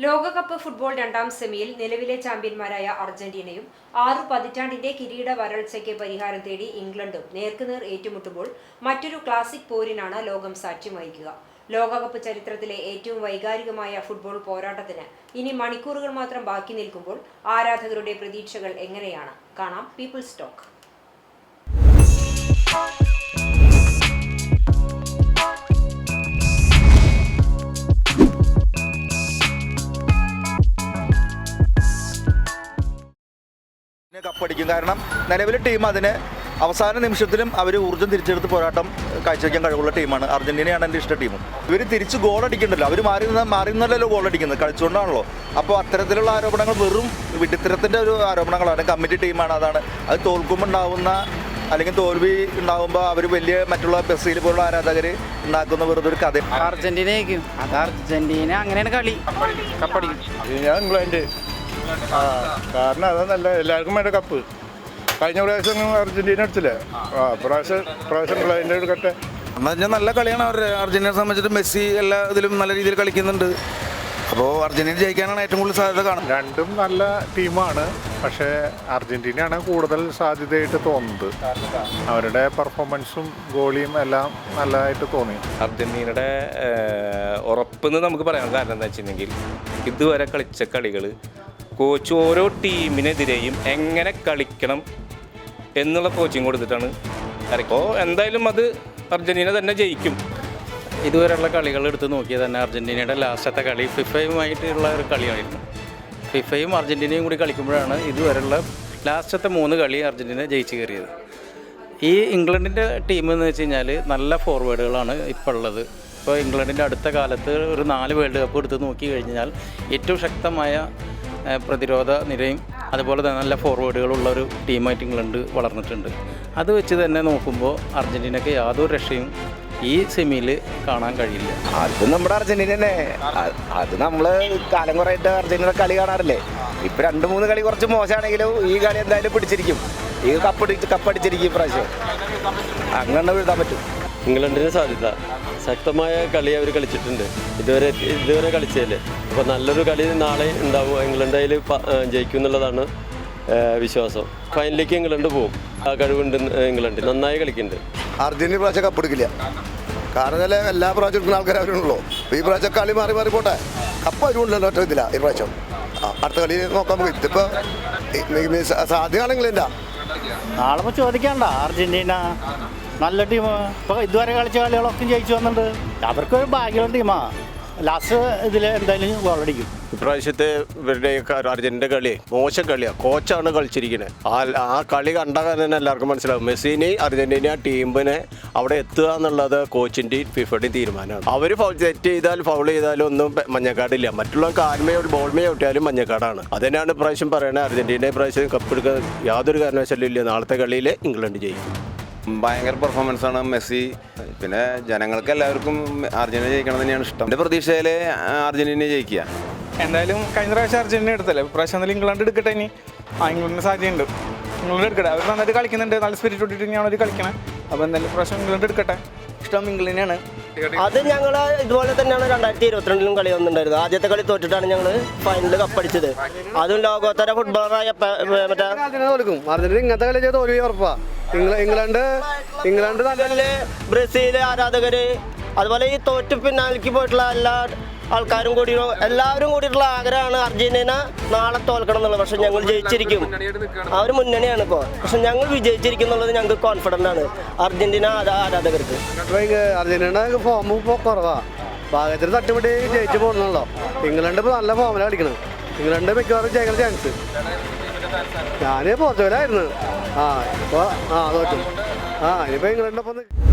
ലോകകപ്പ് ഫുട്ബോൾ രണ്ടാം സെമിയിൽ നിലവിലെ ചാമ്പ്യന്മാരായ അർജന്റീനയും 6 പതിറ്റാണ്ടിന്റെ കിരീട വരൾച്ചയ്ക്ക് പരിഹാരം തേടി ഇംഗ്ലണ്ടും നേർക്കുനേർ ഏറ്റുമുട്ടുമ്പോൾ മറ്റൊരു ക്ലാസിക് പോരിനാണ് ലോകം സാക്ഷ്യം വഹിക്കുക. ലോകകപ്പ് ചരിത്രത്തിലെ ഏറ്റവും വൈകാരികമായ ഫുട്ബോൾ പോരാട്ടത്തിന് ഇനി മണിക്കൂറുകൾ മാത്രം ബാക്കി നിൽക്കുമ്പോൾ ആരാധകരുടെ പ്രതീക്ഷകൾ എങ്ങനെയാണ്? കാണാം പീപ്പിൾസ് ടോക്ക്. കപ്പടിക്കും. കാരണം നിലവിലെ ടീം അതിന് അവസാന നിമിഷത്തിലും അവർ ഊർജ്ജം തിരിച്ചെടുത്ത് പോരാട്ടം കാഴ്ചവെക്കാൻ കഴിവുള്ള ടീമാണ്. അർജന്റീനയാണ് എൻ്റെ ഇഷ്ട ടീമും. ഇവർ തിരിച്ച് ഗോൾ അടിക്കണ്ടല്ലോ, അവർ മാറി നിന്നല്ലോ ഗോൾ അടിക്കുന്നത്, കളിച്ചുകൊണ്ടാണല്ലോ. അപ്പോൾ അത്തരത്തിലുള്ള ആരോപണങ്ങൾ വെറും വിഡിത്തരത്തിൻ്റെ ഒരു ആരോപണങ്ങളാണ്. കമ്മിറ്റി ടീമാണ്, അതാണ് അത് തോൽക്കുമ്പോൾ ഉണ്ടാവുന്ന അല്ലെങ്കിൽ തോൽവി ഉണ്ടാകുമ്പോൾ അവർ വലിയ മറ്റുള്ള ബ്രസീൽ പോലുള്ള ആരാധകർ ഉണ്ടാക്കുന്ന വെറുതെ ഒരു കഥ. അർജന്റീനയ്ക്കും അത് അർജന്റീന അങ്ങനെയാണ് കളി, കപ്പടിക്കും. ഞാൻ ഇംഗ്ലണ്ട്, കാരണം അതാ നല്ല, എല്ലാവർക്കും വേണ്ട കപ്പ്. കഴിഞ്ഞ പ്രാവശ്യം അർജന്റീന എടുത്തില്ലേ, പ്രാവശ്യം ഇംഗ്ലണ്ട് എടുക്കട്ടെ. എന്ന് പറഞ്ഞാൽ നല്ല കളിയാണ് അവർ. അർജന്റീനയെ സംബന്ധിച്ചിട്ട് മെസ്സി എല്ലാ ഇതിലും നല്ല രീതിയിൽ കളിക്കുന്നുണ്ട്. അപ്പോൾ അർജന്റീന ജയിക്കാനാണ് ഏറ്റവും കൂടുതൽ സാധ്യത കാണുന്നത്. രണ്ടും നല്ല ടീമാണ്, പക്ഷേ അർജന്റീനയാണ് കൂടുതൽ സാധ്യതയായിട്ട് തോന്നുന്നത്. അവരുടെ പെർഫോമൻസും ഗോളിയും എല്ലാം നല്ലതായിട്ട് തോന്നി. അർജന്റീനയുടെ ഉറപ്പെന്ന് നമുക്ക് പറയാൻ കാരണം എന്താ വെച്ചിട്ടുണ്ടെങ്കിൽ, ഇതുവരെ കളിച്ച കളികൾ കോച്ച് ഓരോ ടീമിനെതിരെയും എങ്ങനെ കളിക്കണം എന്നുള്ള കോച്ചിങ് കൊടുത്തിട്ടാണ് അപ്പോൾ എന്തായാലും അത് അർജന്റീന തന്നെ ജയിക്കും. ഇതുവരെയുള്ള കളികൾ എടുത്ത് നോക്കിയാൽ തന്നെ അർജന്റീനയുടെ ലാസ്റ്റത്തെ കളി ഫിഫയുമായിട്ടുള്ള ഒരു കളിയായിരുന്നു. ഫിഫയും അർജന്റീനയും കൂടി കളിക്കുമ്പോഴാണ് ഇതുവരെയുള്ള ലാസ്റ്റത്തെ 3 കളി അർജന്റീന ജയിച്ച് കയറിയത്. ഈ ഇംഗ്ലണ്ടിൻ്റെ ടീം എന്ന് വെച്ച് കഴിഞ്ഞാൽ നല്ല ഫോർവേഡുകളാണ് ഇപ്പോൾ ഉള്ളത്. ഇപ്പോൾ ഇംഗ്ലണ്ടിൻ്റെ അടുത്ത കാലത്ത് ഒരു 4 വേൾഡ് കപ്പ് എടുത്ത് നോക്കി കഴിഞ്ഞാൽ ഏറ്റവും ശക്തമായ പ്രതിരോധ നിരയും അതുപോലെ തന്നെ നല്ല ഫോർവേഡുകളുള്ള ഒരു ടീമായിട്ട് ഇംഗ്ലണ്ട് വളർന്നിട്ടുണ്ട്. അത് വെച്ച് തന്നെ നോക്കുമ്പോൾ അർജന്റീനയ്ക്ക് യാതൊരു രക്ഷയും ഈ സെമിയിൽ കാണാൻ കഴിയില്ല. അത് നമ്മുടെ അർജന്റീന തന്നെ. അത് നമ്മൾ കാലം കുറേയായിട്ട് അർജന്റീന കളി കാണാറില്ലേ. ഇപ്പം 2-3 കളി കുറച്ച് മോശമാണെങ്കിലും ഈ കളി എന്തായാലും പിടിച്ചിരിക്കും. ഈ കപ്പടിച്ചിരിക്കും ഇപ്രാവശ്യം. അങ്ങനെ എഴുതാൻ പറ്റും. ഇംഗ്ലണ്ടിന് സാധ്യത, ശക്തമായ കളി അവർ കളിച്ചിട്ടുണ്ട് ഇതുവരെ കളിച്ചതല്ലേ. അപ്പോൾ നല്ലൊരു കളി നാളെ ഉണ്ടാവും. ഇംഗ്ലണ്ട് അതിൽ ജയിക്കും എന്നുള്ളതാണ് വിശ്വാസം. ഫൈനലിലേക്ക് ഇംഗ്ലണ്ട് പോകും. ആ കഴിവുണ്ട് ഇംഗ്ലണ്ട്, നന്നായി കളിക്കുന്നുണ്ട്. അർജന്റീന പ്രാവശ്യം കപ്പെടുക്കില്ല. കാരണം എല്ലാ പ്രാവശ്യം എടുക്കുന്ന ആൾക്കാർ അവരുണ്ടല്ലോ. ഈ പ്രാവശ്യം കളി മാറി പോട്ടെ, കപ്പ് അവരുണ്ടല്ലോ. ഒറ്റ ഇതില്ല ഈ പ്രാവശ്യം. അടുത്ത കളി നോക്കാൻ നമുക്ക്. ഇതിപ്പോൾ സാധ്യമാണെങ്കിലും എന്താ നാളെ ചോദിക്കണ്ട. അർജന്റീന നല്ല ടീം. ഇപ്പോൾ ഇതുവരെ കളിച്ച കളികളൊക്കെ ജയിച്ചു വന്നിട്ടുണ്ട്. അവർക്കൊരു ഭാഗ്യമുള്ള ടീമാണ്. ലാസ്റ്റ് ഇതിൽ എന്തായാലും ഗോളടിക്കും. ഇപ്രാവശ്യത്തെ ഇവരുടെ അർജന്റീനയുടെ കളി മോശം കളിയാണ്. കോച്ചാണ് കളിച്ചിരിക്കുന്നത്. ആ കളി കണ്ടാൽ തന്നെ എല്ലാവർക്കും മനസ്സിലാവും. മെസ്സിനെ അർജന്റീന ടീമിനെ അവിടെ എത്തുക എന്നുള്ളത് കോച്ചിൻ്റെയും ഫിഫയുടെയും തീരുമാനമാണ്. അവർ തെറ്റ് ചെയ്താൽ ഫൗൾ ചെയ്താലും ഒന്നും മഞ്ഞക്കാടില്ല. മറ്റുള്ള കാൽമയോ ബോൾമയോ ഒട്ടിയാലും മഞ്ഞക്കാടാണ്. അതിനാണ് ഇപ്രാവശ്യം പറയുന്നത്. അർജന്റീന ഇപ്രാവശ്യം കപ്പെടുക്കാൻ യാതൊരു കാരണവശാലും ഇല്ല. നാളത്തെ കളിയിൽ ഇംഗ്ലണ്ട് ജയിക്കും. ഭയങ്കര പെർഫോമൻസാണ് മെസ്സി. പിന്നെ ജനങ്ങൾക്ക് എല്ലാവർക്കും അർജന്റീന ജയിക്കണം തന്നെയാണ് ഇഷ്ടം. എൻ്റെ പ്രതീക്ഷയിൽ അർജന്റീന ജയിക്കുക. എന്തായാലും കഴിഞ്ഞ പ്രാവശ്യം അർജന്റീന എടുത്തല്ലേ, പ്രാവശ്യം എന്നാലും ഇംഗ്ലണ്ട് എടുക്കട്ടെ. ഇനി ഇംഗ്ലണ്ടിന് സാധ്യതയുണ്ട്. ഇംഗ്ലണ്ട് എടുക്കട്ടെ. അവർ നന്നായിട്ട് കളിക്കുന്നുണ്ട്, നല്ല സ്പിരിറ്റ് ഇട്ടിട്ട് തന്നെയാണ് അവർ കളിക്കണത്. അപ്പോൾ എന്തായാലും പ്രാവശ്യം ഇംഗ്ലണ്ട് എടുക്കട്ടെ. ഇഷ്ടം ഇംഗ്ലണ്ടിനാണ്. അത് ഞങ്ങൾ ഇതുപോലെ തന്നെയാണ് 2022 കളി വന്നിട്ടുണ്ടായിരുന്നത്. ആദ്യത്തെ കളി തോറ്റിട്ടാണ് ഞങ്ങൾ ഫൈനലിൽ കപ്പടിച്ചത്. അതും ലോകോത്തര ഫുട്ബോളറായ തോൽക്കും. അർജന്റീന ഇങ്ങനത്തെ കളി ചെയ്ത് തോൽവി ഉറപ്പാണ്. ഇംഗ്ലണ്ട് നല്ല ബ്രസീൽ ആരാധകര്, അതുപോലെ ഈ തോറ്റ് പിന്നാലേക്ക് പോയിട്ടുള്ള എല്ലാ ആൾക്കാരും കൂടി എല്ലാവരും കൂടിയിട്ടുള്ള ആഗ്രഹമാണ് അർജന്റീന നാളെ തോൽക്കണം എന്നുള്ളത്. പക്ഷെ ഞങ്ങൾ ജയിച്ചിരിക്കും. അവർ മുന്നണിയാണ് ഇപ്പോൾ. പക്ഷെ ഞങ്ങൾ വിജയിച്ചിരിക്കും എന്നുള്ളത് ഞങ്ങൾക്ക് കോൺഫിഡൻ്റ് ആണ് അർജന്റീന ആരാധകർക്ക്. അർജന്റീന ഫോം ഇപ്പോൾ കുറവാണ്. ഭാഗത്തിന് തട്ടുപിടി ജയിച്ചു പോകുന്നുള്ളൂ. ഇംഗ്ലണ്ട് ഇപ്പോൾ നല്ല ഫോമിലാണ് കളിക്കണം. ഇംഗ്ലണ്ട് മിക്കവാറും ജയിക്കുന്ന ചാൻസ്. ഞാൻ പോർച്ചുഗലായിരുന്നു. ഇപ്പോൾ തോറ്റും. ഇനിയിപ്പോൾ ഇംഗ്ലണ്ടിനൊപ്പം